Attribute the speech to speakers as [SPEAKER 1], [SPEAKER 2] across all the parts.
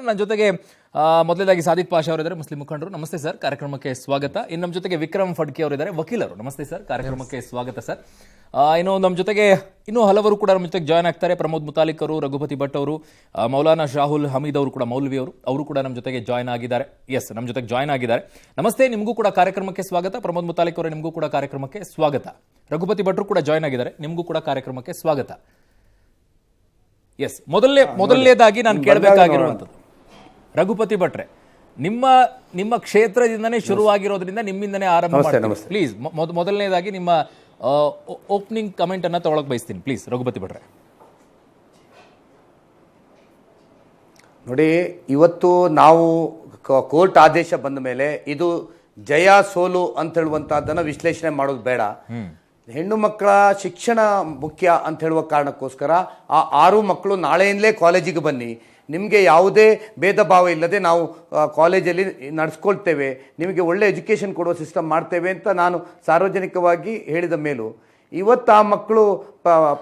[SPEAKER 1] ನನ್ನ ಜೊತೆಗೆ ಮೊದಲನೇದಾಗಿ ಸಾದಿಕ್ ಪಾಷಾ ಅವರಿದ್ದಾರೆ, ಮುಸ್ಲಿಂ ಮುಖಂಡರು. ನಮಸ್ತೆ ಸರ್, ಕಾರ್ಯಕ್ರಮಕ್ಕೆ ಸ್ವಾಗತ. ಇನ್ನು ನಮ್ಮ ಜೊತೆಗೆ ವಿಕ್ರಮ್ ಫಡ್ಕೆ ಅವರಿದ್ದಾರೆ, ವಕೀಲರು. ನಮಸ್ತೆ ಸರ್, ಕಾರ್ಯಕ್ರಮಕ್ಕೆ ಸ್ವಾಗತ ಸರ್. ಇನ್ನು ನಮ್ಮ ಜೊತೆಗೆ ಇನ್ನೂ ಹಲವರು ಕೂಡ ನಮ್ಮ ಜೊತೆಗೆ ಜಾಯ್ನ್ ಆಗ್ತಾರೆ. ಪ್ರಮೋದ್ ಮುತಾಲಿಕ್ ಅವರು, ರಘುಪತಿ ಭಟ್ ಅವರು, ಮೌಲಾನಾ ಶಾಹುಲ್ ಹಮೀದ್ ಅವರು ಕೂಡ, ಮೌಲ್ವಿ ಅವರು ಕೂಡ ನಮ್ಮ ಜೊತೆಗೆ ಜಾಯ್ನ್ ಆಗಿದ್ದಾರೆ. ನಮ್ಮ ಜೊತೆಗೆ ಜಾಯ್ನ್ ಆಗಿದ್ದಾರೆ. ನಮಸ್ತೆ, ನಿಮಗೂ ಕೂಡ ಕಾರ್ಯಕ್ರಮಕ್ಕೆ ಸ್ವಾಗತ. ಪ್ರಮೋದ್ ಮುತಾಲಿಕ್ ಅವರೇ, ನಿಮಗೂ ಕೂಡ ಕಾರ್ಯಕ್ರಮಕ್ಕೆ ಸ್ವಾಗತ. ರಘುಪತಿ ಭಟ್ರು ಕೂಡ ಜಾಯ್ನ್ ಆಗಿದ್ದಾರೆ, ನಿಮಗೂ ಕೂಡ ಕಾರ್ಯಕ್ರಮಕ್ಕೆ ಸ್ವಾಗತ. ಮೊದಲನೇದಾಗಿ ನಾನು ಕೇಳಬೇಕಾಗಿರುವಂಥದ್ದು, ರಘುಪತಿ ಭಟ್ರೆ, ನಿಮ್ಮ ಕ್ಷೇತ್ರದಿಂದನೇ ಶುರುವಾಗಿರೋದ್ರಿಂದ ನಿಮ್ಮಿಂದನೇ ಆರಂಭ ಮಾಡಿ ಪ್ಲೀಸ್. ಮೊದಲನೇದಾಗಿ ನಿಮ್ಮ ಓಪನಿಂಗ್ ಕಮೆಂಟ್ ಅನ್ನ ತಗೊಳಕ್ ಬಯಸ್ತೀನಿ ಪ್ಲೀಸ್, ರಘುಪತಿ ಭಟ್ರೆ.
[SPEAKER 2] ನೋಡಿ, ಇವತ್ತು ನಾವು ಕೋರ್ಟ್ ಆದೇಶ ಬಂದ ಮೇಲೆ ಇದು ಜಯ ಸೋಲು ಅಂತ ಹೇಳುವಂತಹದ್ದನ್ನ ವಿಶ್ಲೇಷಣೆ ಮಾಡೋದು ಬೇಡ. ಹೆಣ್ಣು ಮಕ್ಕಳ ಶಿಕ್ಷಣ ಮುಖ್ಯ ಅಂತ ಹೇಳುವ ಕಾರಣಕ್ಕೋಸ್ಕರ ಆ 6 ಮಕ್ಕಳು ನಾಳೆಯಿಂದಲೇ ಕಾಲೇಜಿಗೆ ಬನ್ನಿ, ನಿಮಗೆ ಯಾವುದೇ ಭೇದ ಭಾವ ಇಲ್ಲದೆ ನಾವು ಕಾಲೇಜಲ್ಲಿ ನಡೆಸ್ಕೊಳ್ತೇವೆ, ನಿಮಗೆ ಒಳ್ಳೆ ಎಜುಕೇಷನ್ ಕೊಡುವ ಸಿಸ್ಟಮ್ ಮಾಡ್ತೇವೆ ಅಂತ ನಾನು ಸಾರ್ವಜನಿಕವಾಗಿ ಹೇಳಿದ ಮೇಲೂ ಇವತ್ತು ಆ ಮಕ್ಕಳು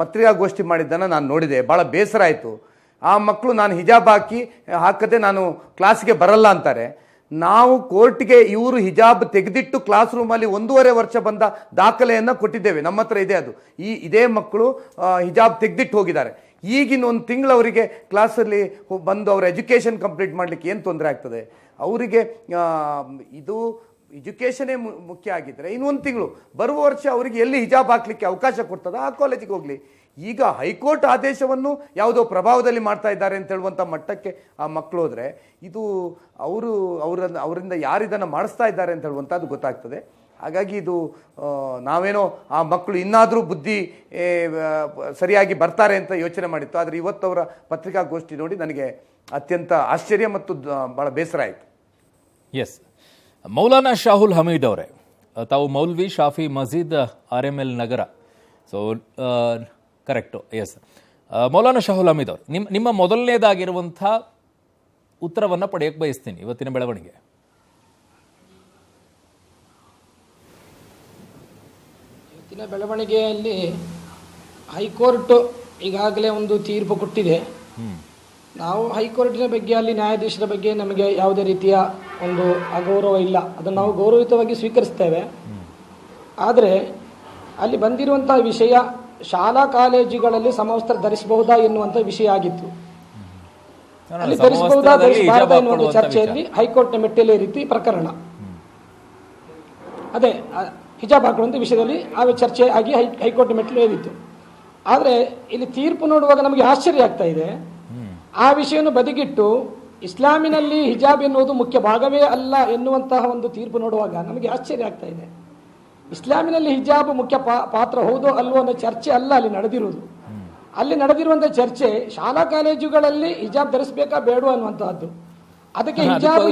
[SPEAKER 2] ಪತ್ರಿಕಾಗೋಷ್ಠಿ ಮಾಡಿದ್ದನ್ನು ನಾನು ನೋಡಿದೆ, ಭಾಳ ಬೇಸರ ಆಯಿತು. ಆ ಮಕ್ಕಳು ನಾನು ಹಿಜಾಬ್ ಹಾಕದೆ ನಾನು ಕ್ಲಾಸ್ಗೆ ಬರಲ್ಲ ಅಂತಾರೆ. ನಾವು ಕೋರ್ಟ್ಗೆ ಇವರು ಹಿಜಾಬ್ ತೆಗೆದಿಟ್ಟು ಕ್ಲಾಸ್ ರೂಮಲ್ಲಿ 1.5 ವರ್ಷ ಬಂದ ದಾಖಲೆಯನ್ನು ಕೊಟ್ಟಿದ್ದೇವೆ, ನಮ್ಮ ಹತ್ರ ಇದೆ. ಅದು ಇದೇ ಮಕ್ಕಳು ಹಿಜಾಬ್ ತೆಗೆದಿಟ್ಟು ಹೋಗಿದ್ದಾರೆ. ಈಗಿನ 1 ತಿಂಗಳು ಅವರಿಗೆ ಕ್ಲಾಸಲ್ಲಿ ಬಂದು ಅವರ ಎಜುಕೇಷನ್ ಕಂಪ್ಲೀಟ್ ಮಾಡಲಿಕ್ಕೆ ಏನು ತೊಂದರೆ ಆಗ್ತದೆ? ಅವರಿಗೆ ಇದು ಎಜುಕೇಷನೇ ಮುಖ್ಯ ಆಗಿದ್ದರೆ ಇನ್ನು 1 ತಿಂಗಳು ಬರುವ ವರ್ಷ ಅವರಿಗೆ ಎಲ್ಲಿ ಹಿಜಾಬ್ ಹಾಕಲಿಕ್ಕೆ ಅವಕಾಶ ಕೊಡ್ತದೆ ಆ ಕಾಲೇಜಿಗೆ ಹೋಗಲಿ. ಈಗ ಹೈಕೋರ್ಟ್ ಆದೇಶವನ್ನು ಯಾವುದೋ ಪ್ರಭಾವದಲ್ಲಿ ಮಾಡ್ತಾ ಇದ್ದಾರೆ ಅಂತ ಹೇಳುವಂಥ ಮಟ್ಟಕ್ಕೆ ಆ ಮಕ್ಕಳು ಹೋದರೆ ಇದು ಅವರಿಂದ ಯಾರಿದನ್ನು ಮಾಡಿಸ್ತಾ ಇದ್ದಾರೆ ಅಂತ ಹೇಳುವಂಥದ್ದು ಗೊತ್ತಾಗ್ತದೆ. ಹಾಗಾಗಿ ಇದು ನಾವೇನೋ ಆ ಮಕ್ಕಳು ಇನ್ನಾದರೂ ಬುದ್ಧಿ ಸರಿಯಾಗಿ ಬರ್ತಾರೆ ಅಂತ ಯೋಚನೆ ಮಾಡಿತ್ತು. ಆದರೆ ಇವತ್ತು ಅವರ ಪತ್ರಿಕಾಗೋಷ್ಠಿ ನೋಡಿ ನನಗೆ ಅತ್ಯಂತ ಆಶ್ಚರ್ಯ ಮತ್ತು ಭಾಳ ಬೇಸರ ಆಯಿತು.
[SPEAKER 1] ಮೌಲಾನಾ ಶಾಹುಲ್ ಹಮೀದ್ ಅವರೇ, ತಾವು ಮೌಲ್ವಿ ಶಾಫಿ ಮಸೀದ್ RML ನಗರ, ಸೊ ಕರೆಕ್ಟು? ಮೌಲಾನಾ ಶಾಹುಲ್ ಹಮೀದ್ ಅವರು, ನಿಮ್ಮ ಮೊದಲನೇದಾಗಿರುವಂಥ ಉತ್ತರವನ್ನು ಪಡೆಯಕ್ಕೆ ಬಯಸ್ತೀನಿ ಇವತ್ತಿನ ಬೆಳವಣಿಗೆ.
[SPEAKER 3] ಇವತ್ತಿನ ಬೆಳವಣಿಗೆಯಲ್ಲಿ ಹೈಕೋರ್ಟ್ ಈಗಾಗಲೇ ಒಂದು ತೀರ್ಪು ಕೊಟ್ಟಿದೆ. ನಾವು ಹೈಕೋರ್ಟಿನ ಬಗ್ಗೆ, ಅಲ್ಲಿ ನ್ಯಾಯಾಧೀಶರ ಬಗ್ಗೆ ನಮಗೆ ಯಾವುದೇ ರೀತಿಯ ಒಂದು ಅಗೌರವ ಇಲ್ಲ, ಅದನ್ನು ನಾವು ಗೌರವಯುತವಾಗಿ ಸ್ವೀಕರಿಸ್ತೇವೆ. ಆದರೆ ಅಲ್ಲಿ ಬಂದಿರುವಂಥ ವಿಷಯ ಶಾಲಾ ಕಾಲೇಜುಗಳಲ್ಲಿ ಸಮವಸ್ತ್ರ ಧರಿಸಬಹುದಾ ಎನ್ನುವಂಥ ವಿಷಯ ಆಗಿತ್ತು. ಅಲ್ಲಿ ಧರಿಸಬಹುದಾ ಧರಿಸಬಾರದಾ ಎನ್ನುವಂಥ ಚರ್ಚೆಯಲ್ಲಿ ಹೈಕೋರ್ಟ್ನ ಮೆಟ್ಟಲೇ ರೀತಿ ಪ್ರಕರಣ ಅದೇ ಹಿಜಾಬ್ ಹಾಕುವಂಥ ವಿಷಯದಲ್ಲಿ ಆ ಚರ್ಚೆ ಆಗಿ ಹೈಕೋರ್ಟ್ ಮೆಟ್ಟಲು ಏರಿತ್ತು. ಆದರೆ ಇಲ್ಲಿ ತೀರ್ಪು ನೋಡುವಾಗ ನಮಗೆ ಆಶ್ಚರ್ಯ ಆಗ್ತಾ ಇದೆ. ಆ ವಿಷಯವನ್ನು ಬದಿಗಿಟ್ಟು ಇಸ್ಲಾಮಿನಲ್ಲಿ ಹಿಜಾಬ್ ಎನ್ನುವುದು ಮುಖ್ಯ ಭಾಗವೇ ಅಲ್ಲ ಎನ್ನುವಂತಹ ಒಂದು ತೀರ್ಪು ನೋಡುವಾಗ ನಮಗೆ ಆಶ್ಚರ್ಯ ಆಗ್ತಾ ಇದೆ. ಇಸ್ಲಾಮಿನಲ್ಲಿ ಹಿಜಾಬ್ ಮುಖ್ಯ ಪಾತ್ರ ಹೌದೋ ಅಲ್ವೋ ಅನ್ನೋ ಚರ್ಚೆ ಅಲ್ಲ ಅಲ್ಲಿ ನಡೆದಿರುವುದು. ಅಲ್ಲಿ ನಡೆದಿರುವಂತಹ ಚರ್ಚೆ ಶಾಲಾ ಕಾಲೇಜುಗಳಲ್ಲಿ ಹಿಜಾಬ್ ಧರಿಸಬೇಕಾ ಬೇಡ ಅನ್ನುವಂತಹದ್ದು. ಅದಕ್ಕೆ ಹಿಜಾಬ್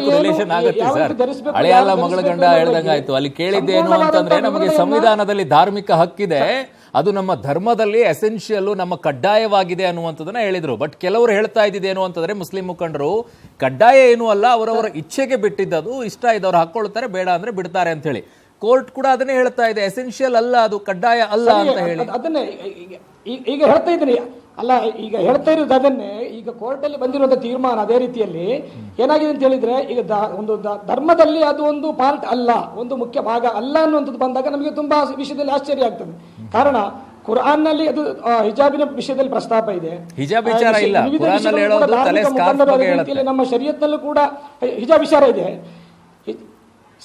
[SPEAKER 1] ಮಗಳ ಗಂಡ ಹೇಳ್ದಂಗಾಯ್ತು. ಅಲ್ಲಿ ಕೇಳಿದ್ದೇನು ಅಂತಂದ್ರೆ, ನಮಗೆ ಸಂವಿಧಾನದಲ್ಲಿ ಧಾರ್ಮಿಕ ಹಕ್ಕಿದೆ, ಅದು ನಮ್ಮ ಧರ್ಮದಲ್ಲಿ ಎಸೆನ್ಷಿಯಲ್, ನಮ್ಮ ಕಡ್ಡಾಯವಾಗಿದೆ ಅನ್ನುವಂಥದ್ದನ್ನ ಹೇಳಿದ್ರು. ಬಟ್ ಕೆಲವರು ಹೇಳ್ತಾ ಇದ್ದೇನು ಅಂತಂದ್ರೆ, ಮುಸ್ಲಿಂ ಮುಖಂಡರು, ಕಡ್ಡಾಯ ಏನೂ ಅಲ್ಲ, ಅವರವರ ಇಚ್ಛೆಗೆ ಬಿಟ್ಟಿದ್ದದು, ಇಷ್ಟ ಇದ್ದವ್ರು ಹಾಕೊಳ್ತಾರೆ, ಬೇಡ ಅಂದ್ರೆ ಬಿಡ್ತಾರೆ ಅಂತ ಹೇಳಿ. ಕೋರ್ಟ್ ಕೂಡ ಅದನ್ನೇ ಹೇಳ್ತಾ ಇದೆ, ಎಸೆನ್ಷಿಯಲ್ ಅಲ್ಲ, ಅದು ಕಡ್ಡಾಯ ಅಲ್ಲ ಅಂತ ಹೇಳಿ.
[SPEAKER 3] ಅದನ್ನೇ ಈಗ ಹೇಳ್ತಾ ಇದ್ದೀನಿ ಅಲ್ಲ, ಈಗ ಹೇಳ್ತಾ ಇರೋದು ಅದನ್ನೇ. ಈಗ ಕೋರ್ಟ್ ಅಲ್ಲಿ ಬಂದಿರುವಂತಹ ತೀರ್ಮಾನ ಅದೇ ರೀತಿಯಲ್ಲಿ ಏನಾಗಿದೆ ಅಂತ ಹೇಳಿದ್ರೆ, ಈಗ ಒಂದು ಧರ್ಮದಲ್ಲಿ ಅದು ಒಂದು ಪಾರ್ಟ್ ಅಲ್ಲ, ಒಂದು ಮುಖ್ಯ ಭಾಗ ಅಲ್ಲ ಅನ್ನುವಂಥದ್ದು ಬಂದಾಗ ನಮಗೆ ತುಂಬಾ ವಿಷಯದಲ್ಲಿ ಆಶ್ಚರ್ಯ ಆಗ್ತದೆ. ಕಾರಣ ಕುರ್ಆನ್ ನಲ್ಲಿ ಅದು ಹಿಜಾಬಿನ ವಿಷಯದಲ್ಲಿ ಪ್ರಸ್ತಾಪ ಇದೆ,
[SPEAKER 1] ಹಿಜಾಬ್ ವಿಚಾರ ಇಲ್ಲ.
[SPEAKER 3] ನಮ್ಮ ಶರೀಯತ್ನಲ್ಲೂ ಕೂಡ ಹಿಜಾಬ್ ವಿಚಾರ ಇದೆ.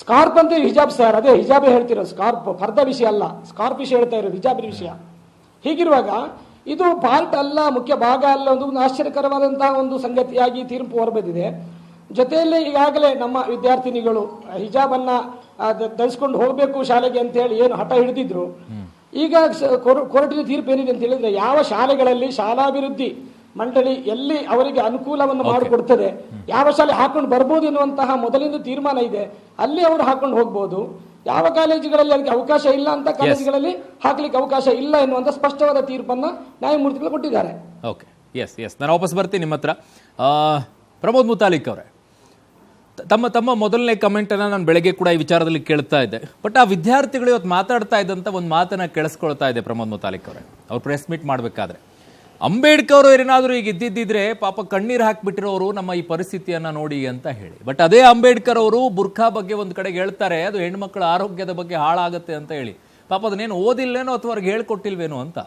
[SPEAKER 3] ಸ್ಕಾರ್ಪ್ ಅಂತ ಹಿಜಾಬ್ ಸರ್, ಅದೇ ಹಿಜಾಬೇ ಹೇಳ್ತಿರೋದು, ಸ್ಕಾರ್ಪ್ ಫರ್ದ ವಿಷಯ ಅಲ್ಲ, ಸ್ಕಾರ್ಪ್ ವಿಷಯ ಹೇಳ್ತಾ ಇರೋದು, ಹಿಜಾಬಿನ ವಿಷಯ. ಹೀಗಿರುವಾಗ ಇದು ಪಾರ್ಟ್ ಅಲ್ಲ, ಮುಖ್ಯ ಭಾಗ ಅಲ್ಲ, ಒಂದು ಆಶ್ಚರ್ಯಕರವಾದಂತಹ ಒಂದು ಸಂಗತಿಯಾಗಿ ತೀರ್ಪು ಹೊರಬಂದಿದೆ. ಜೊತೆಯಲ್ಲಿ ಈಗಾಗಲೇ ನಮ್ಮ ವಿದ್ಯಾರ್ಥಿನಿಗಳು ಹಿಜಾಬನ್ನ ಧರಿಸ್ಕೊಂಡು ಹೋಗಬೇಕು ಶಾಲೆಗೆ ಅಂತ ಹೇಳಿ ಏನು ಹಠ ಹಿಡಿದಿದ್ರು, ಈಗ ಕೋರ್ಟಿನ ತೀರ್ಪು ಏನಿದೆ ಅಂತ ಹೇಳಿದ್ರೆ, ಯಾವ ಶಾಲೆಗಳಲ್ಲಿ ಶಾಲಾಭಿವೃದ್ಧಿ ಮಂಡಳಿ ಎಲ್ಲಿ ಅವರಿಗೆ ಅನುಕೂಲವನ್ನು ಮಾಡಿಕೊಡ್ತದೆ, ಯಾವ ಶಾಲೆ ಹಾಕೊಂಡು ಬರ್ಬೋದು ಎನ್ನುವಂತಹ ಮೊದಲಿಂದ ತೀರ್ಮಾನ ಇದೆ, ಅಲ್ಲಿ ಅವರು ಹಾಕೊಂಡು ಹೋಗ್ಬೋದು. ಯಾವ ಕಾಲೇಜುಗಳಲ್ಲಿ ಅದಕ್ಕೆ ಅವಕಾಶ ಇಲ್ಲ ಅಂತ ಕಾಲೇಜುಗಳಲ್ಲಿ ಹಾಕ್ಲಿಕ್ಕೆ ಅವಕಾಶ ಇಲ್ಲ ಎನ್ನುವಂತ ಸ್ಪಷ್ಟವಾದ ತೀರ್ಪನ್ನ ನ್ಯಾಯಮೂರ್ತಿಗಳು ಕೊಟ್ಟಿದ್ದಾರೆ.
[SPEAKER 1] ನಾನು ವಾಪಸ್ ಬರ್ತೀನಿ ನಿಮ್ಮ ಹತ್ರ. ಪ್ರಮೋದ್ ಮುತಾಲಿಕ್ ಅವರೇ, ತಮ್ಮ ಮೊದಲನೇ ಕಮೆಂಟ್ ಅನ್ನ ನಾನು ಬೆಳಗ್ಗೆ ಕೂಡ ಈ ವಿಚಾರದಲ್ಲಿ ಕೇಳ್ತಾ ಇದ್ದೆ. ಬಟ್ ಆ ವಿದ್ಯಾರ್ಥಿಗಳು ಇವತ್ತು ಮಾತಾಡ್ತಾ ಇದ್ದಂತ ಒಂದು ಮಾತನ್ನ ಕೇಳಿಸ್ಕೊಳ್ತಾ ಇದೆ ಪ್ರಮೋದ್ ಮುತಾಲಿಕ್ ಅವರೇ. ಅವ್ರು ಪ್ರೆಸ್ ಮೀಟ್ ಮಾಡಬೇಕಾದ್ರೆ ಅಂಬೇಡ್ಕರ್ ಅವರು ಏನಾದರೂ ಈಗ ಇದ್ದಿದ್ದಿದ್ರೆ ಪಾಪ ಕಣ್ಣೀರು ಹಾಕ್ಬಿಟ್ಟಿರೋರು ನಮ್ಮ ಈ ಪರಿಸ್ಥಿತಿಯನ್ನ ನೋಡಿ ಅಂತ ಹೇಳಿ. ಬಟ್ ಅದೇ ಅಂಬೇಡ್ಕರ್ ಅವರು ಬುರ್ಖಾ ಬಗ್ಗೆ ಒಂದು ಕಡೆಗೆ ಹೇಳ್ತಾರೆ, ಅದು ಹೆಣ್ಮಕ್ಳ ಆರೋಗ್ಯದ ಬಗ್ಗೆ ಹಾಳಾಗತ್ತೆ ಅಂತ ಹೇಳಿ. ಪಾಪ ಅದನ್ನೇನು ಓದಿಲ್ವೇನೋ ಅಥವಾ ಅವ್ರಿಗೆ ಹೇಳ್ಕೊಟ್ಟಿಲ್ವೇನೋ ಅಂತ.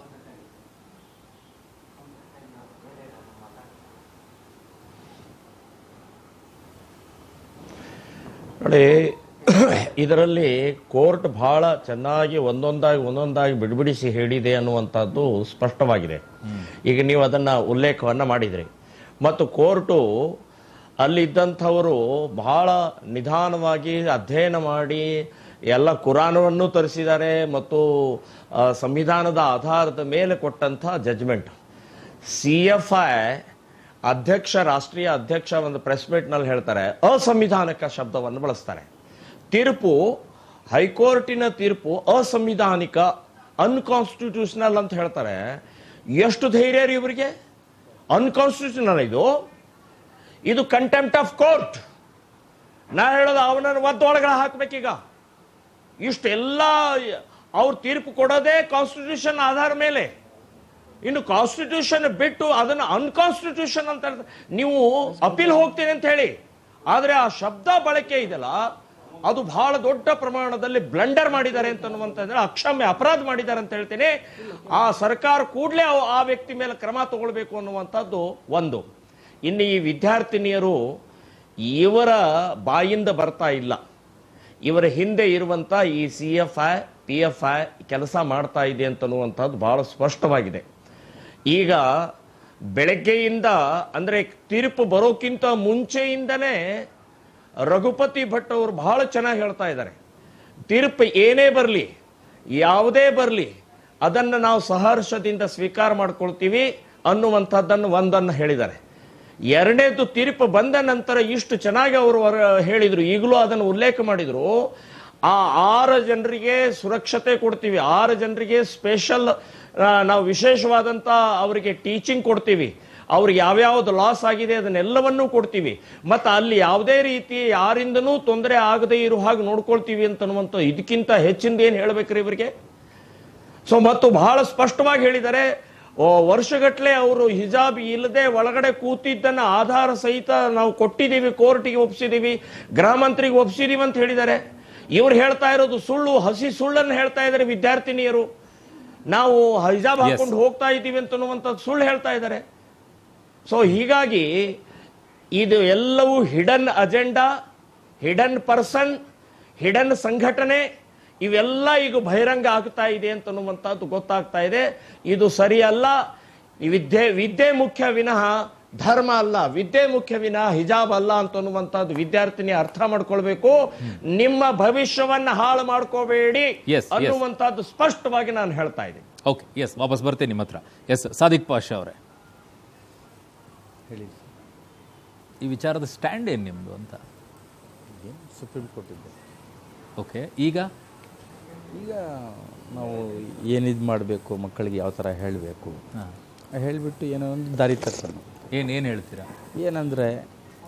[SPEAKER 4] ನೋಡಿ, ಇದರಲ್ಲಿ ಕೋರ್ಟ್ ಬಹಳ ಚೆನ್ನಾಗಿ ಒಂದೊಂದಾಗಿ ಬಿಡಿಬಿಡಿಸಿ ಹೇಳಿದೆ ಅನ್ನುವಂಥದ್ದು ಸ್ಪಷ್ಟವಾಗಿದೆ. ಈಗ ನೀವು ಅದನ್ನು ಉಲ್ಲೇಖವನ್ನು ಮಾಡಿದ್ರಿ. ಮತ್ತು ಕೋರ್ಟು ಅಲ್ಲಿದ್ದಂಥವರು ಬಹಳ ನಿಧಾನವಾಗಿ ಅಧ್ಯಯನ ಮಾಡಿ ಎಲ್ಲ ಕುರಾನವನ್ನು ತರಿಸಿದ್ದಾರೆ ಮತ್ತು ಸಂವಿಧಾನದ ಆಧಾರದ ಮೇಲೆ ಕೊಟ್ಟಂಥ ಜಡ್ಜ್ಮೆಂಟ್. CFI ಅಧ್ಯಕ್ಷ, ರಾಷ್ಟ್ರೀಯ ಅಧ್ಯಕ್ಷ ಒಂದು ಪ್ರೆಸ್ ಮೀಟ್ನಲ್ಲಿ ಹೇಳ್ತಾರೆ, ಅಸಂವಿಧಾನಿಕ ಶಬ್ದವನ್ನು ಬಳಸ್ತಾರೆ. ತೀರ್ಪು, ಹೈಕೋರ್ಟಿನ ತೀರ್ಪು ಅಸಂವಿಧಾನಿಕ, ಅನ್ಕಾನ್ಸ್ಟಿಟ್ಯೂಷನಲ್ ಅಂತ ಹೇಳ್ತಾರೆ. ಎಷ್ಟು ಧೈರ್ಯ ರೀ ಇವರಿಗೆ? ಅನ್ಕಾನ್ಸ್ಟಿಟ್ಯೂಷನಲ್ ಇದು ಕಂಟೆಂಪ್ಟ್ ಆಫ್ ಕೋರ್ಟ್. ನಾ ಹೇಳೋದು ಅವನನ್ನು ಒಳಗಡೆ ಹಾಕ್ಬೇಕೀಗ. ಇಷ್ಟೆಲ್ಲ ಅವ್ರು ತೀರ್ಪು ಕೊಡೋದೇ ಕಾನ್ಸ್ಟಿಟ್ಯೂಷನ್ ಆಧಾರ ಮೇಲೆ. ಇನ್ನು ಕಾನ್ಸ್ಟಿಟ್ಯೂಷನ್ ಬಿಟ್ಟು ಅದನ್ನು ಅನ್ಕಾನ್ಸ್ಟಿಟ್ಯೂಷನ್ ಅಂತ ನೀವು ಅಪೀಲ್ ಹೋಗ್ತೀನಿ ಅಂತ ಹೇಳಿ, ಆದರೆ ಆ ಶಬ್ದ ಬಳಕೆ ಇದೆಯಲ್ಲ, ಅದು ಬಹಳ ದೊಡ್ಡ ಪ್ರಮಾಣದಲ್ಲಿ ಬ್ಲಂಡರ್ ಮಾಡಿದ್ದಾರೆ ಅಂತನ್ನುವಂಥದ್ದು, ಅಕ್ಷಮ್ಯ ಅಪರಾಧ ಮಾಡಿದ್ದಾರೆ ಅಂತ ಹೇಳ್ತೀನಿ. ಆ ಸರ್ಕಾರ ಕೂಡಲೇ ಆ ವ್ಯಕ್ತಿ ಮೇಲೆ ಕ್ರಮ ತಗೊಳ್ಬೇಕು ಅನ್ನುವಂಥದ್ದು ಒಂದು. ಇನ್ನು ಈ ವಿದ್ಯಾರ್ಥಿನಿಯರು ಇವರ ಬಾಯಿಂದ ಬರ್ತಾ ಇಲ್ಲ, ಇವರ ಹಿಂದೆ ಇರುವಂತ ಈ CFI PFI ಕೆಲಸ ಮಾಡ್ತಾ ಇದೆ ಅಂತನ್ನುವಂಥದ್ದು ಬಹಳ ಸ್ಪಷ್ಟವಾಗಿದೆ. ಈಗ ಬೆಳಗ್ಗೆಯಿಂದ ಅಂದ್ರೆ ತೀರ್ಪು ಬರೋಕ್ಕಿಂತ ಮುಂಚೆಯಿಂದನೇ ರಘುಪತಿ ಭಟ್ ಅವರು ಬಹಳ ಚೆನ್ನಾಗಿ ಹೇಳ್ತಾ ಇದ್ದಾರೆ. ತೀರ್ಪು ಏನೇ ಬರಲಿ, ಯಾವುದೇ ಬರಲಿ, ಅದನ್ನು ನಾವು ಸಹರ್ಷದಿಂದ ಸ್ವೀಕಾರ ಮಾಡ್ಕೊಳ್ತೀವಿ ಅನ್ನುವಂಥದ್ದನ್ನು ಒಂದನ್ನು ಹೇಳಿದ್ದಾರೆ. ಎರಡನೇದು, ತೀರ್ಪು ಬಂದ ನಂತರ ಇಷ್ಟು ಚೆನ್ನಾಗಿ ಅವರು ಹೇಳಿದ್ರು, ಈಗಲೂ ಅದನ್ನು ಉಲ್ಲೇಖ ಮಾಡಿದ್ರು, ಆ 6 ಜನರಿಗೆ ಸುರಕ್ಷತೆ ಕೊಡ್ತೀವಿ, 6 ಜನರಿಗೆ ಸ್ಪೆಷಲ್ ನಾವು ವಿಶೇಷವಾದಂಥ ಅವರಿಗೆ ಟೀಚಿಂಗ್ ಕೊಡ್ತೀವಿ, ಅವ್ರಿಗೆ ಯಾವ್ಯಾವ್ದು ಲಾಸ್ ಆಗಿದೆ ಅದನ್ನೆಲ್ಲವನ್ನೂ ಕೊಡ್ತೀವಿ, ಮತ್ತು ಅಲ್ಲಿ ಯಾವುದೇ ರೀತಿ ಯಾರಿಂದನೂ ತೊಂದರೆ ಆಗದೆ ಇರೋ ಹಾಗೆ ನೋಡ್ಕೊಳ್ತೀವಿ ಅಂತನ್ನುವಂಥ, ಇದಕ್ಕಿಂತ ಹೆಚ್ಚಿಂದ ಏನು ಹೇಳ್ಬೇಕ್ರಿ ಇವರಿಗೆ? ಸೊ ಮತ್ತು ಬಹಳ ಸ್ಪಷ್ಟವಾಗಿ ಹೇಳಿದ್ದಾರೆ, ವರ್ಷಗಟ್ಟಲೆ ಅವರು ಹಿಜಾಬ್ ಇಲ್ಲದೆ ಒಳಗಡೆ ಕೂತಿದ್ದನ್ನ ಆಧಾರ ಸಹಿತ ನಾವು ಕೊಟ್ಟಿದ್ದೀವಿ, ಕೋರ್ಟಿಗೆ ಒಪ್ಪಿಸಿದೀವಿ, ಗೃಹ ಮಂತ್ರಿಗೆ ಒಪ್ಪಿಸಿದೀವಿ ಅಂತ ಹೇಳಿದ್ದಾರೆ. ಇವ್ರು ಹೇಳ್ತಾ ಇರೋದು ಸುಳ್ಳು, ಹಸಿ ಸುಳ್ಳನ್ನು ಹೇಳ್ತಾ ಇದ್ದಾರೆ. ವಿದ್ಯಾರ್ಥಿನಿಯರು ನಾವು ಹಿಜಾಬ್ ಹಾಕೊಂಡು ಹೋಗ್ತಾ ಇದ್ದೀವಿ ಅಂತನ್ನುವಂಥದ್ದು ಸುಳ್ಳು ಹೇಳ್ತಾ ಇದ್ದಾರೆ. ಸೊ ಹೀಗಾಗಿ ಇದು ಎಲ್ಲವೂ hidden agenda, hidden person, hidden ಸಂಘಟನೆ, ಇವೆಲ್ಲ ಈಗ ಬಹಿರಂಗ ಆಗ್ತಾ ಇದೆ ಅಂತನ್ನುವಂಥದ್ದು ಗೊತ್ತಾಗ್ತಾ ಇದೆ. ಇದು ಸರಿಯಲ್ಲ. ವಿದ್ಯೆ ಮುಖ್ಯ ವಿನಃ ಧರ್ಮ ಅಲ್ಲ, ವಿದ್ಯೆ ಮುಖ್ಯ ವಿನಃ ಹಿಜಾಬ್ ಅಲ್ಲ ಅಂತನ್ನುವಂಥದ್ದು ವಿದ್ಯಾರ್ಥಿನಿ ಅರ್ಥ ಮಾಡ್ಕೊಳ್ಬೇಕು. ನಿಮ್ಮ ಭವಿಷ್ಯವನ್ನ ಹಾಳು ಮಾಡ್ಕೋಬೇಡಿ ಅನ್ನುವಂಥದ್ದು ಸ್ಪಷ್ಟವಾಗಿ ನಾನು ಹೇಳ್ತಾ ಇದ್ದೀನಿ.
[SPEAKER 1] ಓಕೆ, ಎಸ್, ವಾಪಸ್ ಬರ್ತೇನೆ ನಿಮ್ಮ ಹತ್ರ. ಎಸ್, ಸಾದಿಕ್ ಪಾಷಾ ಅವರೇ ಹೇಳಿ, ಈ ವಿಚಾರದ ಸ್ಟ್ಯಾಂಡ್ ಏನು ನಿಮ್ಮದು ಅಂತ?
[SPEAKER 5] ಸುಪ್ರೀಂ ಕೋರ್ಟ್ ಇದೆ.
[SPEAKER 1] ಓಕೆ, ಈಗ
[SPEAKER 5] ನಾವು ಏನಿದು ಮಾಡಬೇಕು, ಮಕ್ಕಳಿಗೆ ಯಾವ ಥರ ಹೇಳಬೇಕು, ಹೇಳಿಬಿಟ್ಟು ಏನೋ ಒಂದು ದಾರಿ ತರ್ತಾನೆ.
[SPEAKER 1] ಏನು ಹೇಳ್ತೀರಾ?
[SPEAKER 5] ಏನಂದರೆ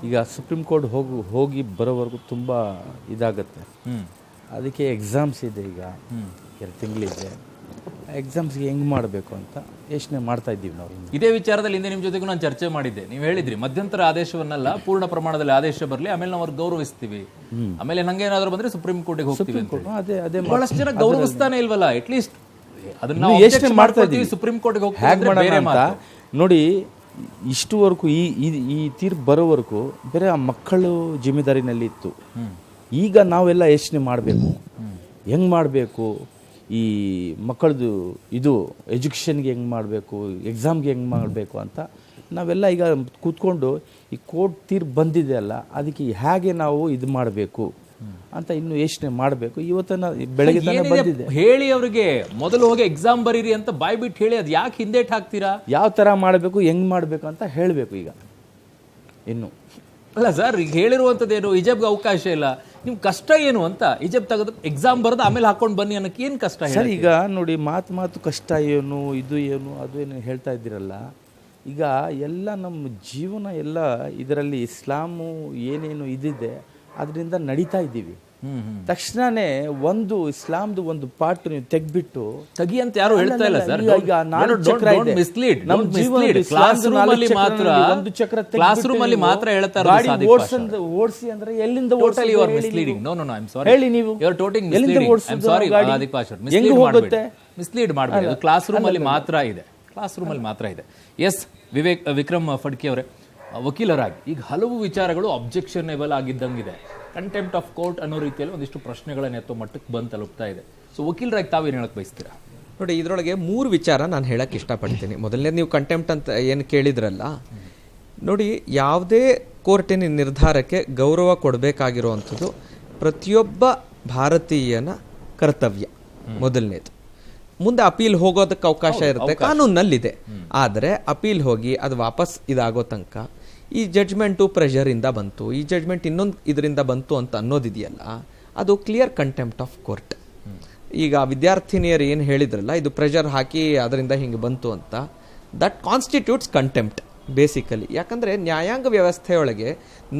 [SPEAKER 5] ಈಗ ಸುಪ್ರೀಂ ಕೋರ್ಟ್ ಹೋಗಿ ಬರೋವರೆಗೂ ತುಂಬ ಇದಾಗುತ್ತೆ. ಅದಕ್ಕೆ ಎಕ್ಸಾಮ್ಸ್ ಇದೆ, ಈಗ 2 ತಿಂಗಳಿದೆ. ಎಕ್ಸಾಮ್ಸ್ಗೆ ಹೆಂಗೆ ಮಾಡಬೇಕು ಅಂತ ಯೋಚನೆ ಮಾಡ್ತಾ ಇದ್ದೀವಿ ನಾವು.
[SPEAKER 1] ಇದೇ ವಿಚಾರದಲ್ಲಿ ಹಿಂದೆ ನಿಮ್ಮ ಜೊತೆಗೂ ನಾನು ಚರ್ಚೆ ಮಾಡಿದ್ದೆ. ನೀವು ಹೇಳಿದ್ರಿ ಮಧ್ಯಂತರ ಆದೇಶವನ್ನಲ್ಲ, ಪೂರ್ಣ ಪ್ರಮಾಣದಲ್ಲಿ ಆದೇಶ ಬರಲಿ, ಆಮೇಲೆ ನಾವು ಅವ್ರಿಗೆ ಗೌರವಿಸ್ತೀವಿ, ಆಮೇಲೆ ನಂಗೆ ಏನಾದ್ರು ಬಂದ್ರೆ ಸುಪ್ರೀಂ ಕೋರ್ಟಿಗೆ ಹೋಗ್ತೀವಿ ಅಂತ.
[SPEAKER 5] ಅದೇ
[SPEAKER 1] ಬಹಳಷ್ಟು ಜನ ಗೌರವಿಸ್ತಾನೆ ಇಲ್ವಲ್ಲ. ಅಟ್ಲೀಸ್ಟ್ ಅದನ್ನ
[SPEAKER 5] ಯೋಚನೆ ಮಾಡ್ತಾ ಇದ್ದೀವಿ,
[SPEAKER 1] ಸುಪ್ರೀಂ ಕೋರ್ಟಿಗೆ
[SPEAKER 5] ಹೇಗೆ ಮಾಡೋಣ ಅಂತ. ನೋಡಿ, ಇಷ್ಟುವರೆಗೂ ಈ ತೀರ್ಪು ಬರೋವರೆಗೂ ಬೇರೆ ಆ ಮಕ್ಕಳು ಜಿಮ್ಮೆದಾರಿನಲ್ಲಿ ಇತ್ತು. ಈಗ ನಾವೆಲ್ಲ ಯೋಚನೆ ಮಾಡಬೇಕು, ಹೆಂಗೆ ಮಾಡಬೇಕು, ಈ ಮಕ್ಕಳದು ಇದು ಎಜುಕೇಷನ್ಗೆ ಹೆಂಗೆ ಮಾಡಬೇಕು, ಎಕ್ಸಾಮ್ಗೆ ಹೆಂಗೆ ಮಾಡಬೇಕು ಅಂತ ನಾವೆಲ್ಲ ಈಗ ಕೂತ್ಕೊಂಡು ಈ ಕೋರ್ಟ್ ತೀರ್ಪು ಬಂದಿದೆ ಅಲ್ಲ, ಅದಕ್ಕೆ ಹೇಗೆ ನಾವು ಇದು ಮಾಡಬೇಕು ಅಂತ ಇನ್ನು ಯೋಚನೆ ಮಾಡಬೇಕು. ಇವತ್ತನ ಬೆಳಗ್ಗೆ ತಾನೇ ಬಂದಿದೆ.
[SPEAKER 1] ಹೇಳಿ ಅವರಿಗೆ ಮೊದಲು ಹೋಗಿ ಎಕ್ಸಾಮ್ ಬರೀರಿ ಅಂತ ಬಾಯ್ ಬಿಟ್ಟು ಹೇಳಿ, ಅದು ಯಾಕೆ ಹಿಂದೇಟ್ ಹಾಕ್ತೀರಾ?
[SPEAKER 5] ಯಾವ ಥರ ಮಾಡಬೇಕು, ಹೆಂಗೆ ಮಾಡಬೇಕು ಅಂತ ಹೇಳಬೇಕು. ಈಗ ಇನ್ನು
[SPEAKER 1] ಅಲ್ಲ ಸರ್, ಈಗ ಹೇಳಿರುವಂಥದ್ದೇನು, ಹಿಜಾಬ್ಗೆ ಅವಕಾಶ ಇಲ್ಲ, ನಿಮ್ ಕಷ್ಟ ಏನು ಅಂತ? ಹಿಜಾಬ್ ತೆಗೆದು ಎಕ್ಸಾಮ್ ಬರೋದು ಆಮೇಲೆ ಹಾಕೊಂಡು ಬನ್ನಿ ಅನ್ನೋಕೆ ಏನು ಕಷ್ಟ
[SPEAKER 5] ಸರ್? ಈಗ ನೋಡಿ, ಮಾತು ಕಷ್ಟ ಏನು, ಇದು ಏನು, ಅದು ಏನು ಹೇಳ್ತಾ ಇದ್ದೀರಲ್ಲ. ಈಗ ಎಲ್ಲ ನಮ್ಮ ಜೀವನ ಎಲ್ಲ ಇದರಲ್ಲಿ ಇಸ್ಲಾಮು ಏನೇನು ಇದಿದೆ ಅದರಿಂದ ನಡೀತಾ ಇದ್ದೀವಿ. ತಕ್ಷಣನೇ ಒಂದು ಇಸ್ಲಾಂದು ಒಂದು ಪಾರ್ಟ್ ನೀವು ತೆಗ್ಬಿಟ್ಟು
[SPEAKER 1] ತಗಿ ಅಂತ ಯಾರು ಹೇಳ್ತಾ ಇಲ್ಲ ಸರ್.
[SPEAKER 5] ಈಗ ನಾಲ್ಕು ಚಕ್ರ ಇದೆ. ನಮ್ಮ ಜೀವನದಲ್ಲಿ
[SPEAKER 1] ಕ್ಲಾಸ್ ರೂಮ್ ಅಲ್ಲಿ
[SPEAKER 5] ನಾಲ್ಕು
[SPEAKER 1] ಮಾತ್ರ
[SPEAKER 5] ಚಕ್ರದಲ್ಲಿ ಒಂದು ಚಕ್ರ
[SPEAKER 1] ಕ್ಲಾಸ್ ರೂಮ್ ಅಲ್ಲಿ ಮಾತ್ರ ಹೇಳ್ತಾ ಇರೋದು
[SPEAKER 5] ಗಾಡಿ
[SPEAKER 1] ಸಾದಿಕ್ ಪಾಷಾ.
[SPEAKER 5] ಓಡಿಸಿ ಅಂದ್ರೆ ಎಲ್ಲಿಂದ
[SPEAKER 1] Totally you are
[SPEAKER 5] ಓಡಿಸಿ
[SPEAKER 1] misleading. No, no, no, I'm sorry.
[SPEAKER 5] ಹೇಳಿ ನೀವು.
[SPEAKER 1] You are totally
[SPEAKER 5] ಎಲ್ಲಿಂದ
[SPEAKER 1] misleading.
[SPEAKER 5] ಓಡಿಸೋದು
[SPEAKER 1] I'm sorry,
[SPEAKER 5] ಗಾಡಿ?
[SPEAKER 1] ಸಾದಿಕ್ ಪಾಷಾ.
[SPEAKER 5] ಹೆಂಗ್ ಹೋಗುತ್ತೆ?
[SPEAKER 1] ಮಿಸ್ಲೀಡ್ ಮಾಡಬೇಡಿ. ಅದು ಕ್ಲಾಸ್ ರೂಮ್ ಅಲ್ಲಿ ಮಾತ್ರ ಇದೆ. ಕ್ಲಾಸ್ ರೂಮ್ ಅಲ್ಲಿ ಮಾತ್ರ ಇದೆ. ಎಸ್ ವಿಕ್ರಮ್ ಫಡ್ಕೆ ಅವರೇ, ವಕೀಲರಾಗಿ ಈಗ ಹಲವು ವಿಚಾರಗಳು ಅಬ್ಜೆಕ್ಷನೇಬಲ್ ಆಗಿದ್ದಂಗಿದೆ. ಕಂಟೆಂಪ್ಟ್ ಆಫ್ ಕೋರ್ಟ್ ಅನ್ನೋ ರೀತಿಯಲ್ಲಿ ಒಂದಿಷ್ಟು ಪ್ರಶ್ನೆಗಳನ್ನ ಎತ್ತೋ ಮಟ್ಟಕ್ಕೆ ಬಂದು ತಲುಪ್ತಾ ಇದೆ. ಸೊ ವಕೀಲರಾಗಿ ತಾವೇನು ಹೇಳಕ್ ಬಯಸ್ತೀರಾ?
[SPEAKER 6] ನೋಡಿ, ಇದರೊಳಗೆ 3 ವಿಚಾರ ನಾನು ಹೇಳಕ್ಕೆ ಇಷ್ಟಪಡ್ತೀನಿ. ಮೊದಲನೇದು ನೀವು ಕಂಟೆಂಪ್ಟ್ ಅಂತ ಏನು ಕೇಳಿದ್ರಲ್ಲ, ನೋಡಿ, ಯಾವುದೇ ಕೋರ್ಟಿನ ನಿರ್ಧಾರಕ್ಕೆ ಗೌರವ ಕೊಡಬೇಕಾಗಿರುವಂಥದ್ದು ಪ್ರತಿಯೊಬ್ಬ ಭಾರತೀಯನ ಕರ್ತವ್ಯ. ಮೊದಲನೇದು. ಮುಂದೆ ಅಪೀಲ್ ಹೋಗೋದಕ್ಕೆ ಅವಕಾಶ ಇರುತ್ತೆ, ಕಾನೂನಲ್ಲಿದೆ. ಆದರೆ ಅಪೀಲ್ ಹೋಗಿ ಅದು ವಾಪಸ್ ಇದಾಗೋ ತನಕ ಈ ಜಡ್ಜ್ಮೆಂಟು ಪ್ರೆಷರಿಂದ ಬಂತು, ಈ ಜಡ್ಜ್ಮೆಂಟ್ ಇನ್ನೊಂದು ಇದರಿಂದ ಬಂತು ಅಂತ ಅನ್ನೋದಿದೆಯಲ್ಲ, ಅದು ಕ್ಲಿಯರ್ ಕಂಟೆಂಪ್ಟ್ ಆಫ್ ಕೋರ್ಟ್. ಈಗ ವಿದ್ಯಾರ್ಥಿನಿಯರು ಏನು ಹೇಳಿದ್ರಲ್ಲ, ಇದು ಪ್ರೆಷರ್ ಹಾಕಿ ಅದರಿಂದ ಹಿಂಗೆ ಬಂತು ಅಂತ, ದಟ್ ಕಾನ್ಸ್ಟಿಟ್ಯೂಟ್ಸ್ ಕಂಟೆಂಪ್ಟ್ ಬೇಸಿಕಲಿ. ಯಾಕಂದರೆ ನ್ಯಾಯಾಂಗ ವ್ಯವಸ್ಥೆಯೊಳಗೆ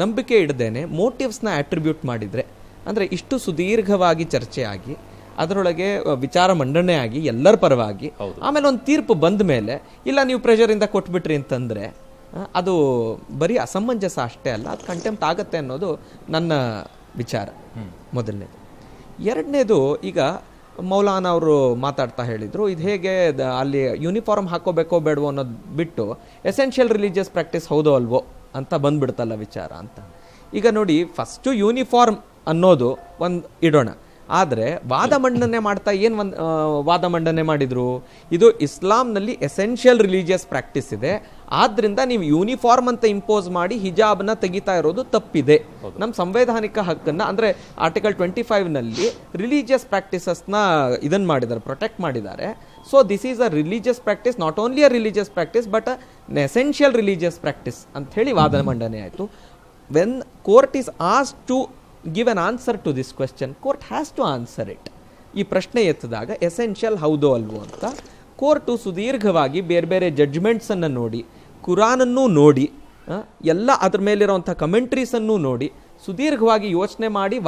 [SPEAKER 6] ನಂಬಿಕೆ ಇಡದೇನೆ ಮೋಟಿವ್ಸ್ನ ಅಟ್ರಿಬ್ಯೂಟ್ ಮಾಡಿದರೆ, ಅಂದರೆ ಇಷ್ಟು ಸುದೀರ್ಘವಾಗಿ ಚರ್ಚೆ ಆಗಿ ಅದರೊಳಗೆ ವಿಚಾರ ಮಂಡನೆ ಆಗಿ ಎಲ್ಲರ ಪರವಾಗಿ ಆಮೇಲೆ ಒಂದು ತೀರ್ಪು ಬಂದ ಮೇಲೆ ಇಲ್ಲ ನೀವು ಪ್ರೆಷರಿಂದ ಕೊಟ್ಬಿಟ್ರಿ ಅಂತಂದರೆ ಅದು ಬರೀ ಅಸಮಂಜಸ ಅಷ್ಟೇ ಅಲ್ಲ, ಅದು ಕಂಟೆಂಪ್ಟ್ ಆಗತ್ತೆ ಅನ್ನೋದು ನನ್ನ ವಿಚಾರ. ಮೊದಲನೇದು. ಎರಡನೇದು, ಈಗ ಮೌಲಾನ ಅವರು ಮಾತಾಡ್ತಾ ಹೇಳಿದರು, ಇದು ಹೇಗೆ ಅಲ್ಲಿ ಯೂನಿಫಾರ್ಮ್ ಹಾಕೋಬೇಕೋ ಬೇಡವೋ ಅನ್ನೋದು ಬಿಟ್ಟು ಎಸೆನ್ಷಿಯಲ್ ರಿಲಿಜಿಯಸ್ ಪ್ರಾಕ್ಟೀಸ್ ಹೌದೋ ಅಲ್ವೋ ಅಂತ ಬಂದ್ಬಿಡ್ತಲ್ಲ ವಿಚಾರ ಅಂತ. ಈಗ ನೋಡಿ, ಫಸ್ಟು ಯೂನಿಫಾರ್ಮ್ ಅನ್ನೋದು ಒಂದು ಇಡೋಣ. ಆದರೆ ವಾದ ಮಂಡನೆ ಮಾಡ್ತಾ ಏನು ವಾದ ಮಂಡನೆ ಮಾಡಿದರು, ಇದು ಇಸ್ಲಾಂನಲ್ಲಿ ಎಸೆನ್ಷಿಯಲ್ ರಿಲಿಜಿಯಸ್ ಪ್ರಾಕ್ಟೀಸ್ ಇದೆ, ಆದ್ರಿಂದ ನೀವು ಯೂನಿಫಾರ್ಮ್ ಅಂತ ಇಂಪೋಸ್ ಮಾಡಿ ಹಿಜಾಬ್ನ ತೆಗಿತಾ ಇರೋದು ತಪ್ಪಿದೆ. ನಮ್ಮ ಸಂವೈಧಾನಿಕ ಹಕ್ಕನ್ನು, ಅಂದರೆ ಆರ್ಟಿಕಲ್ 25ನಲ್ಲಿ ರಿಲಿಜಿಯಸ್ ಪ್ರಾಕ್ಟೀಸಸ್ನ ಇದನ್ನು ಮಾಡಿದ್ದಾರೆ, ಪ್ರೊಟೆಕ್ಟ್ ಮಾಡಿದ್ದಾರೆ. So this is a religious practice, not only a religious practice but an essential religious practice ಅಂತ ಹೇಳಿ ವಾದ ಮಂಡನೆ ಆಯಿತು. When court is asked to give an answer to this question, court has to answer it. ಈ ಪ್ರಶ್ನೆ ಎತ್ತಿದಾಗ essential ಹೌದೋ ಅಲ್ವೋ ಅಂತ court ಸುದೀರ್ಘವಾಗಿ ಬೇರೆ ಬೇರೆ ಜಡ್ಜ್ಮೆಂಟ್ಸನ್ನು ನೋಡಿ, ಕುರಾನನ್ನು ನೋಡಿ, ಎಲ್ಲ ಅದ್ರ ಮೇಲಿರೋಂಥ ಕಮೆಂಟ್ರೀಸನ್ನು ನೋಡಿ ಸುದೀರ್ಘವಾಗಿ ಯೋಚನೆ ಮಾಡಿ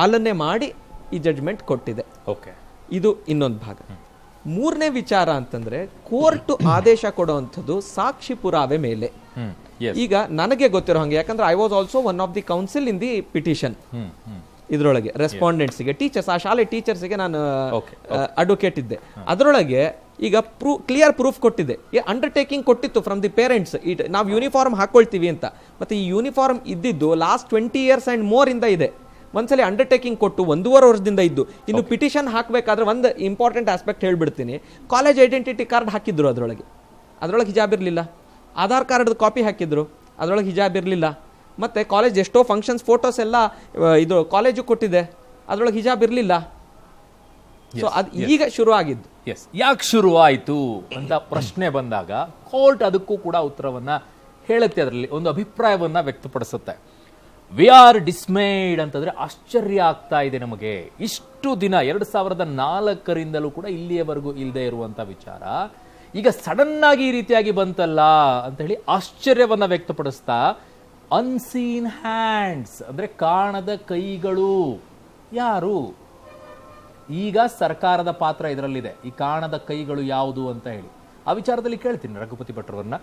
[SPEAKER 6] ಆಲನೆ ಮಾಡಿ ಈ ಜಡ್ಜ್ಮೆಂಟ್ ಕೊಟ್ಟಿದೆ.
[SPEAKER 1] ಓಕೆ,
[SPEAKER 6] ಇದು ಇನ್ನೊಂದು ಭಾಗ. ಮೂರನೇ ವಿಚಾರ ಅಂತಂದ್ರೆ, ಕೋರ್ಟ್ ಆದೇಶ ಕೊಡುವಂಥದ್ದು ಸಾಕ್ಷಿ ಪುರಾವೆ ಮೇಲೆ. ಈಗ ನನಗೆ ಗೊತ್ತಿರೋ ಹಂಗೆ, ಯಾಕಂದ್ರೆ I was also one of the counsel in the petition. ಇದರೊಳಗೆ ರೆಸ್ಪಾಂಡೆಂಟ್ಸ್ಗೆ, ಟೀಚರ್ಸ್, ಆ ಶಾಲೆ ಟೀಚರ್ಸ್ಗೆ ನಾನು ಅಡ್ವೊಕೇಟ್ ಇದ್ದೆ. ಅದರೊಳಗೆ ಈಗ ಕ್ಲಿಯರ್ ಪ್ರೂಫ್ ಕೊಟ್ಟಿದೆ, ಅಂಡರ್ಟೇಕಿಂಗ್ ಕೊಟ್ಟಿತ್ತು ಫ್ರಮ್ ದಿ ಪೇರೆಂಟ್ಸ್, ನಾವು ಯೂನಿಫಾರ್ಮ್ ಹಾಕೊಳ್ತೀವಿ ಅಂತ. ಮತ್ತೆ ಈ ಯೂನಿಫಾರ್ಮ್ ಇದ್ದಿದ್ದು ಲಾಸ್ಟ್ 20 years ಆ್ಯಂಡ್ ಮೋರ್ ಇಂದ ಇದೆ. ಒಂದ್ಸಲಿ ಅಂಡರ್ಟೇಕಿಂಗ್ ಕೊಟ್ಟು 1.5 ವರ್ಷದಿಂದ ಇದ್ದು, ಇನ್ನು ಪಿಟಿಷನ್ ಹಾಕಬೇಕಾದ್ರೆ ಒಂದು ಇಂಪಾರ್ಟೆಂಟ್ ಆಸ್ಪೆಕ್ಟ್ ಹೇಳ್ಬಿಡ್ತೀನಿ. ಕಾಲೇಜ್ ಐಡೆಂಟಿಟಿ ಕಾರ್ಡ್ ಹಾಕಿದ್ರು, ಅದರೊಳಗೆ ಹಿಜಾಬ್ ಇರಲಿಲ್ಲ. ಆಧಾರ್ ಕಾರ್ಡ್ ಕಾಪಿ ಹಾಕಿದ್ರು, ಅದರೊಳಗೆ ಹಿಜಾಬ್ ಇರಲಿಲ್ಲ. ಮತ್ತು ಕಾಲೇಜ್ ಎಷ್ಟೋ ಫಂಕ್ಷನ್ಸ್ ಫೋಟೋಸ್ ಎಲ್ಲ ಇದು ಕಾಲೇಜು ಕೊಟ್ಟಿದೆ, ಅದರೊಳಗೆ ಹಿಜಾಬ್ ಇರಲಿಲ್ಲ. ಸೊ ಅದು ಈಗ ಶುರು ಆಗಿದ್ದು.
[SPEAKER 1] ಎಸ್, ಯಾಕೆ ಶುರುವಾಯಿತು ಅಂತ ಪ್ರಶ್ನೆ ಬಂದಾಗ ಕೋರ್ಟ್ ಅದಕ್ಕೂ ಕೂಡ ಉತ್ತರವನ್ನ ಹೇಳುತ್ತೆ, ಅದರಲ್ಲಿ ಒಂದು ಅಭಿಪ್ರಾಯವನ್ನ ವ್ಯಕ್ತಪಡಿಸುತ್ತೆ. ವಿ ಆರ್ ಡಿಸ್ಮೇಡ್ ಅಂತಂದ್ರೆ ಆಶ್ಚರ್ಯ ಆಗ್ತಾ ಇದೆ ನಮಗೆ. ಇಷ್ಟು ದಿನ 2004ರಿಂದಲೂ ಕೂಡ ಇಲ್ಲಿಯವರೆಗೂ ಇಲ್ಲದೆ ಇರುವಂತ ವಿಚಾರ ಈಗ ಸಡನ್ ಆಗಿ ಈ ರೀತಿಯಾಗಿ ಬಂತಲ್ಲ ಅಂತ ಹೇಳಿ ಆಶ್ಚರ್ಯವನ್ನ ವ್ಯಕ್ತಪಡಿಸ್ತಾ, ಅನ್ಸೀನ್ ಹ್ಯಾಂಡ್ಸ್ ಅಂದ್ರೆ ಕಾಣದ ಕೈಗಳು ಯಾರು, ಈಗ ಸರ್ಕಾರದ ಪಾತ್ರ ಇದರಲ್ಲಿದೆ. ಈ ಕಾಣದ ಕೈಗಳು ಯಾವುದು ಅಂತ ಹೇಳಿ ಆ ವಿಚಾರದಲ್ಲಿ ಕೇಳ್ತೀನಿ ರಘುಪತಿ ಭಟ್ರವರನ್ನ.